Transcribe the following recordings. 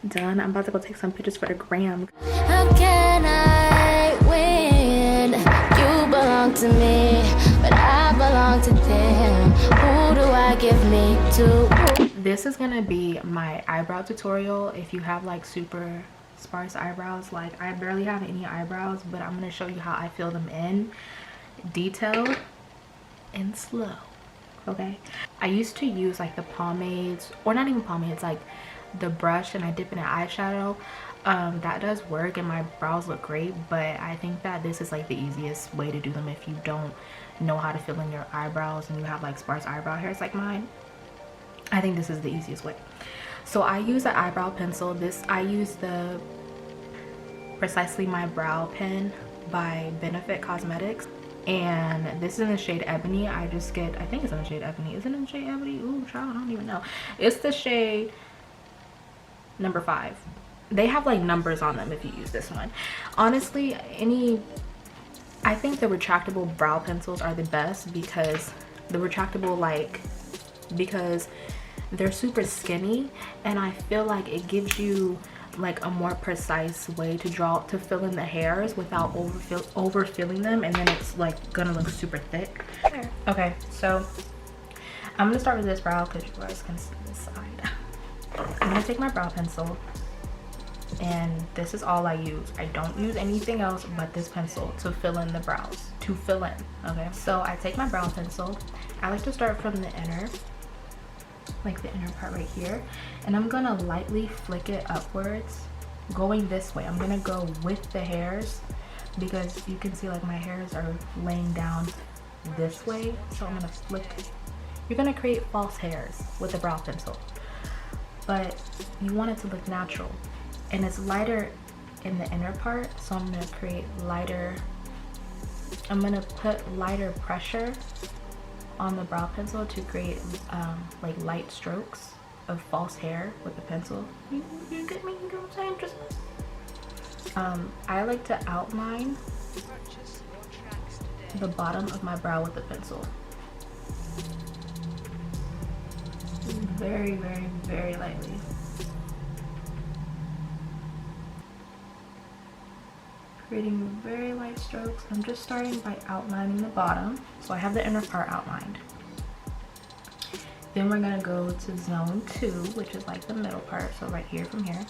Done. I'm about to go take some pictures for the gram. How can I win? You belong to me, but I belong to them. Who do I give me to? This is gonna be my eyebrow tutorial. If you have like super sparse eyebrows, like I barely have any eyebrows, but I'm gonna show you how I fill them in, detailed and slow. Okay, I used to use like the pomades, or not even pomades, like the brush, and I dip in an eyeshadow. That does work and my brows look great, but I think that this is like the easiest way to do them if you don't know how to fill in your eyebrows and you have like sparse eyebrow hairs like mine. I think this is the easiest way. So I use an eyebrow pencil. I use the Precisely My Brow pen by Benefit Cosmetics, and this is in the shade Ebony. I think it's in the shade Ebony. Is it in the shade Ebony? Ooh, child, I don't even know. It's the shade number 5. They have like numbers on them if you use this one. Honestly, I think the retractable brow pencils are the best because because they're super skinny, and I feel like it gives you like a more precise way to fill in the hairs without overfilling them, and then it's like gonna look super thick. Okay, so I'm gonna start with this brow because you guys can see this side. I'm gonna take my brow pencil, and this is all I use. I don't use anything else but this pencil to fill in the brows, okay? So I take my brow pencil. I like to start from the inner, like the inner part right here, and I'm gonna lightly flick it upwards, going this way. I'm gonna go with the hairs because you can see like my hairs are laying down this way, so I'm gonna flick. You're gonna create false hairs with the brow pencil, but you want it to look natural, and it's lighter in the inner part, so I'm gonna put lighter pressure on the brow pencil to create like light strokes of false hair with the pencil. You get me? You know what I'm saying? Just I like to outline the bottom of my brow with the pencil. Very, very, very lightly. Creating very light strokes. I'm just starting by outlining the bottom. So I have the inner part outlined. Then we're gonna go to zone 2, which is like the middle part. So right here from here.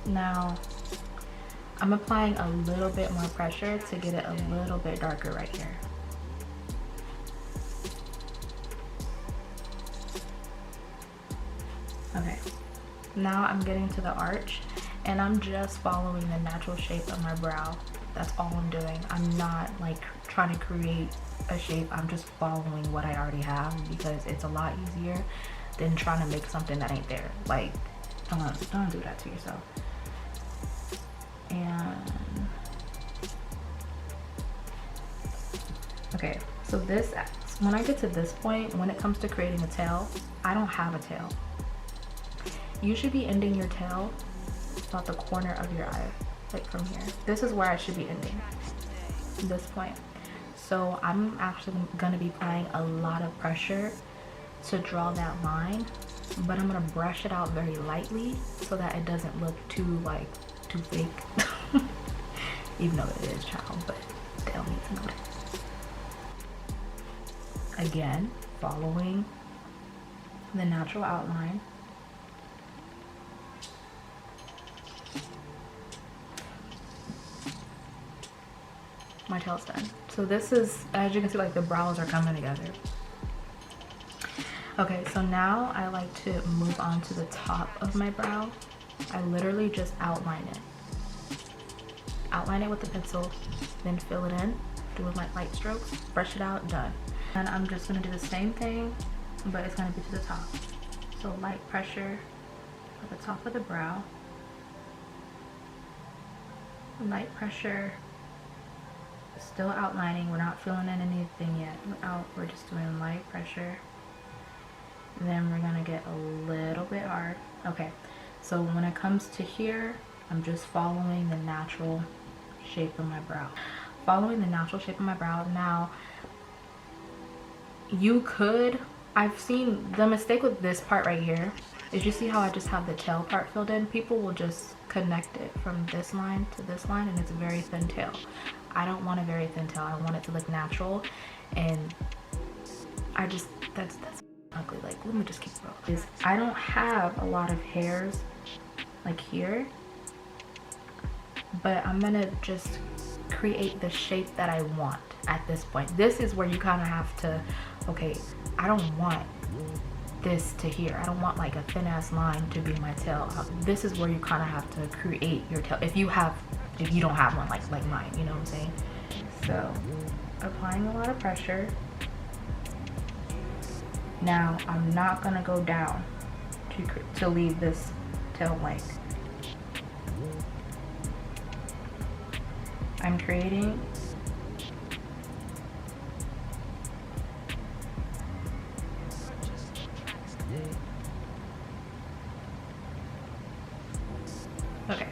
Now, I'm applying a little bit more pressure to get it a little bit darker right here. Okay, now I'm getting to the arch, and I'm just following the natural shape of my brow. That's all I'm doing. I'm not like trying to create a shape. I'm just following what I already have because it's a lot easier than trying to make something that ain't there. Like, don't do that to yourself. And okay, so when I get to this point, when it comes to creating a tail, I don't have a tail. You should be ending your tail about the corner of your eye, like from here. This is where I should be ending, this point. So I'm actually gonna be applying a lot of pressure to draw that line, but I'm gonna brush it out very lightly so that it doesn't look too fake. Even though it is, child, but they don't need to know that. Again, following the natural outline. My tail's done. So this is, as you can see, like the brows are coming together. Okay, so now I like to move on to the top of my brow. I literally just outline it. Outline it with the pencil, then fill it in, doing like light strokes, brush it out, done. And I'm just gonna do the same thing, but it's gonna be to the top. So light pressure at the top of the brow. Light pressure. Still outlining, we're not filling in anything yet. We're just doing light pressure. Then we're gonna get a little bit hard. Okay, so when it comes to here, I'm just following the natural shape of my brow. Following the natural shape of my brow. Now, you could, I've seen the mistake with this part right here is, you see how I just have the tail part filled in? People will just connect it from this line to this line and it's a very thin tail. I don't want a very thin tail. I want it to look natural, and I just, that's ugly. Like, let me just keep it real. I don't have a lot of hairs like here, but I'm gonna just create the shape that I want at this point. This is where you kind of have to, okay, I don't want this to here. I don't want like a thin ass line to be my tail. This is where you kind of have to create your tail. If you don't have one like mine, you know what I'm saying? So, applying a lot of pressure. Now, I'm not gonna go down to leave this tail blank. I'm creating okay,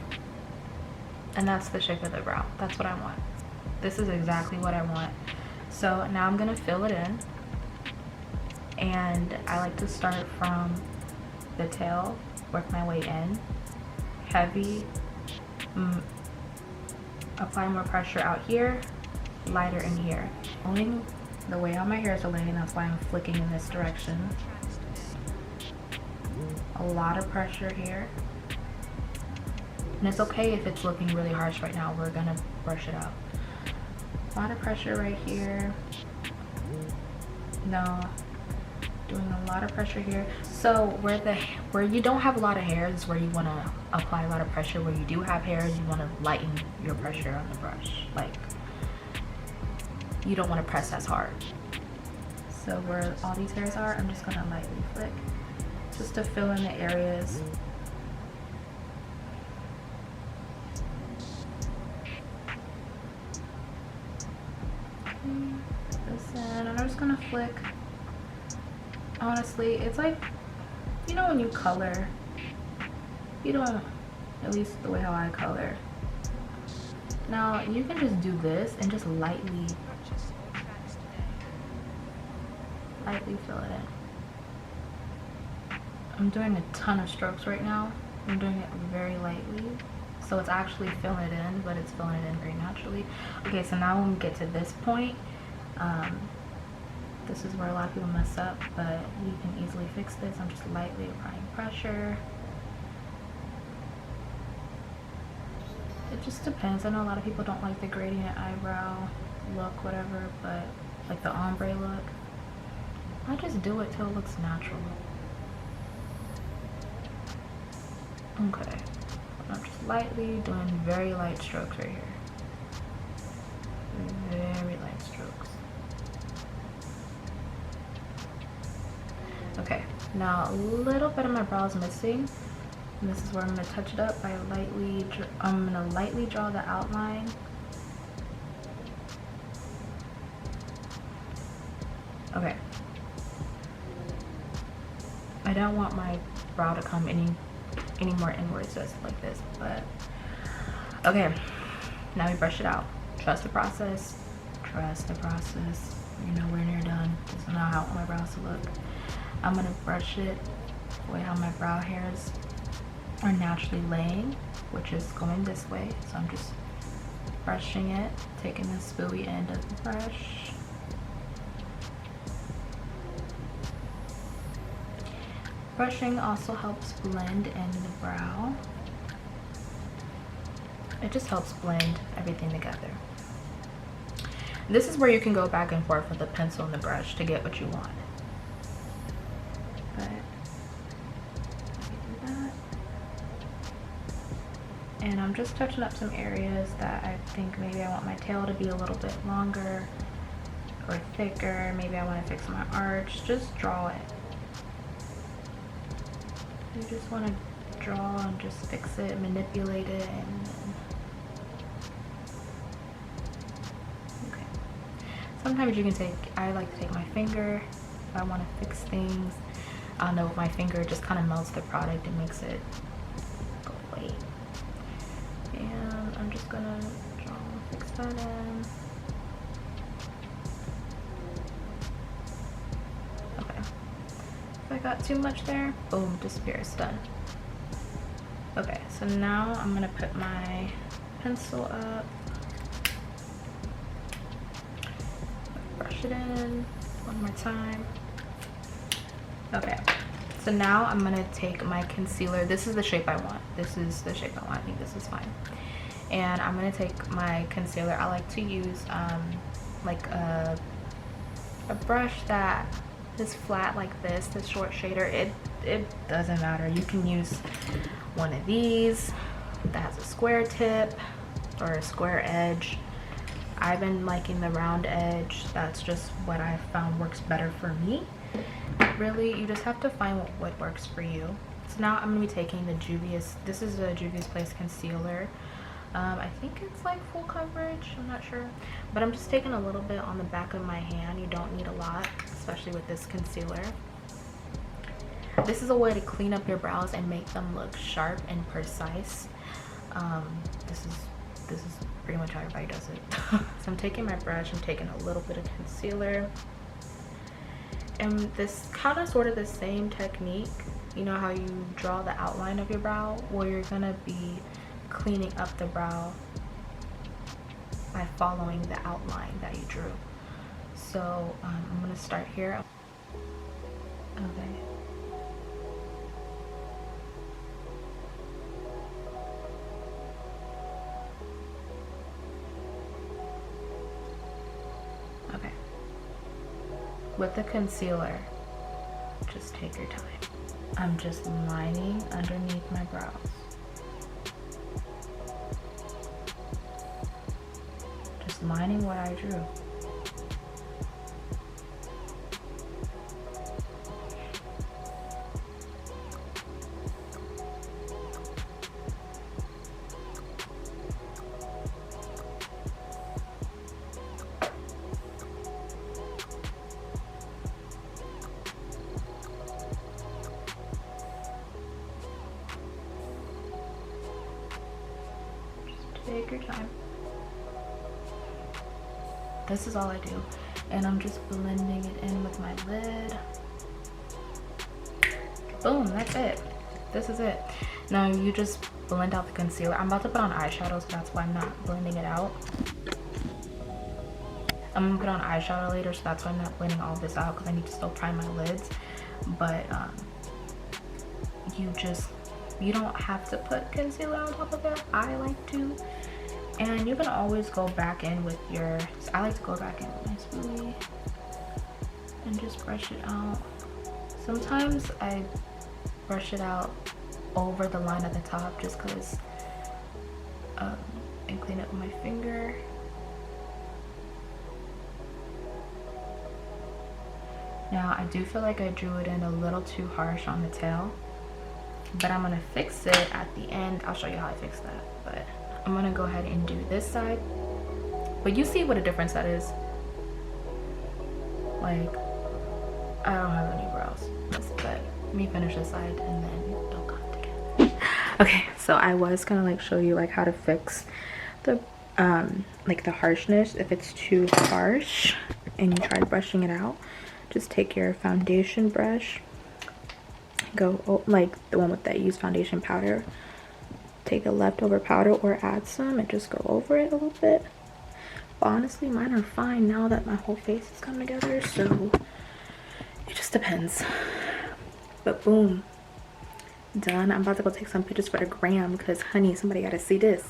and that's the shape of the brow. That's what I want. This is exactly what I want. So now I'm gonna fill it in, and I like to start from the tail, work my way in, heavy, apply more pressure out here, lighter in here. Pulling the way all my hairs are laying, that's why I'm flicking in this direction. A lot of pressure here. And it's okay if it's looking really harsh right now, we're gonna brush it out. A lot of pressure right here. No, doing a lot of pressure here. So where you don't have a lot of hairs is where you want to apply a lot of pressure. Where you do have hairs, you want to lighten your pressure on the brush. Like, you don't want to press as hard. So where all these hairs are, I'm just gonna lightly flick just to fill in the areas. And I'm just gonna flick. Honestly, it's like, you know, when you color, you don't, at least the way how I color. Now you can just do this and just lightly fill it in. I'm doing a ton of strokes right now. I'm doing it very lightly, so it's actually filling it in, but it's filling it in very naturally. Okay, so now when we get to this point, this is where a lot of people mess up, but you can easily fix this. I'm just lightly applying pressure. It just depends. I know a lot of people don't like the gradient eyebrow look, whatever, but like the ombre look. I just do it till it looks natural. Okay, I'm just lightly doing very light strokes right here. Very light strokes. Okay, now a little bit of my brow is missing. And this is where I'm going to touch it up by I'm going to lightly draw the outline. Okay. I don't want my brow to come any more inwards, just like this, but okay. Now we brush it out. Trust the process. Trust the process. You're nowhere near done. This is not how I want my brows to look. I'm going to brush it the way how my brow hairs are naturally laying, which is going this way. So I'm just brushing it, taking the spoolie end of the brush. Brushing also helps blend in the brow. It just helps blend everything together. This is where you can go back and forth with the pencil and the brush to get what you want. But do that. And I'm just touching up some areas that I think maybe I want my tail to be a little bit longer or thicker. Maybe I want to fix my arch. Just draw it. You just want to draw and just fix it, manipulate it, and then... Okay. Sometimes you can take, I like to take my finger if I want to fix things. I don't know, with my finger, it just kind of melts the product and makes it go away. And I'm just gonna draw, fix that in. got too much there. Boom, disappears, done. Okay, so now I'm gonna put my pencil up, brush it in one more time. Okay, so now I'm gonna take my concealer. This is the shape I want. This is the shape I want. I think this is fine. And I'm gonna take my concealer. I like to use like a brush that is flat like this, the short shader. It doesn't matter. You can use one of these that has a square tip or a square edge. I've been liking the round edge. That's just what I found works better for me. Really, you just have to find what works for you. So now I'm gonna be taking the Juvia's. This is a Juvia's Place concealer. I think it's like full coverage, I'm not sure, but I'm just taking a little bit on the back of my hand. You don't need a lot, especially with this concealer. This is a way to clean up your brows and make them look sharp and precise. This is pretty much how everybody does it. So I'm taking my brush, I'm taking a little bit of concealer, and this kind of sort of the same technique. You know how you draw the outline of your brow? Well, you're gonna be cleaning up the brow by following the outline that you drew. So I'm gonna start here. Okay. Okay. With the concealer, just take your time. I'm just lining underneath my brows. Lining what I drew. Just take your time. This is all I do, and I'm just blending it in with my lid. Boom, that's it. This is it. Now you just blend out the concealer. I'm about to put on eyeshadow, so that's why I'm not blending it out. I'm gonna put on eyeshadow later, so that's why I'm not blending all of this out, because I need to still prime my lids. But you don't have to put concealer on top of it. I like to. And you can always go back in with your, I like to go back in with my spoolie and just brush it out. Sometimes I brush it out over the line at the top just because, and clean it with my finger. Now I do feel like I drew it in a little too harsh on the tail, but I'm gonna fix it at the end. I'll show you how I fix that, but I'm gonna go ahead and do this side. But you see what a difference that is. Like, I don't have any brows, but let me finish this side and then they'll come together. Okay, so I was gonna like show you like how to fix the like the harshness. If it's too harsh and you try brushing it out, just take your foundation brush, go like the one with that used foundation powder, take a leftover powder or add some and just go over it a little bit. But honestly, mine are fine now that my whole face has come together, so it just depends. But boom, done. I'm about to go take some pictures for the gram because honey, somebody gotta see this.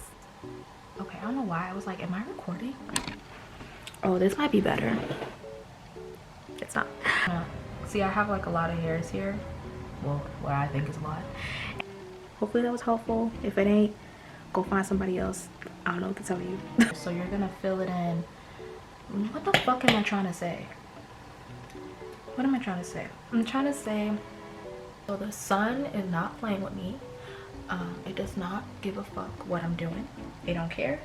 Okay, I don't know why I was like, am I recording? Oh, this might be better. It's not. See, I have like a lot of hairs here. Well, what I think is a lot. Hopefully that was helpful. If it ain't, go find somebody else. I don't know what to tell you. So you're gonna fill it in. What the fuck am I trying to say? What am I trying to say? I'm trying to say, so the sun is not playing with me. It does not give a fuck what I'm doing. They don't care.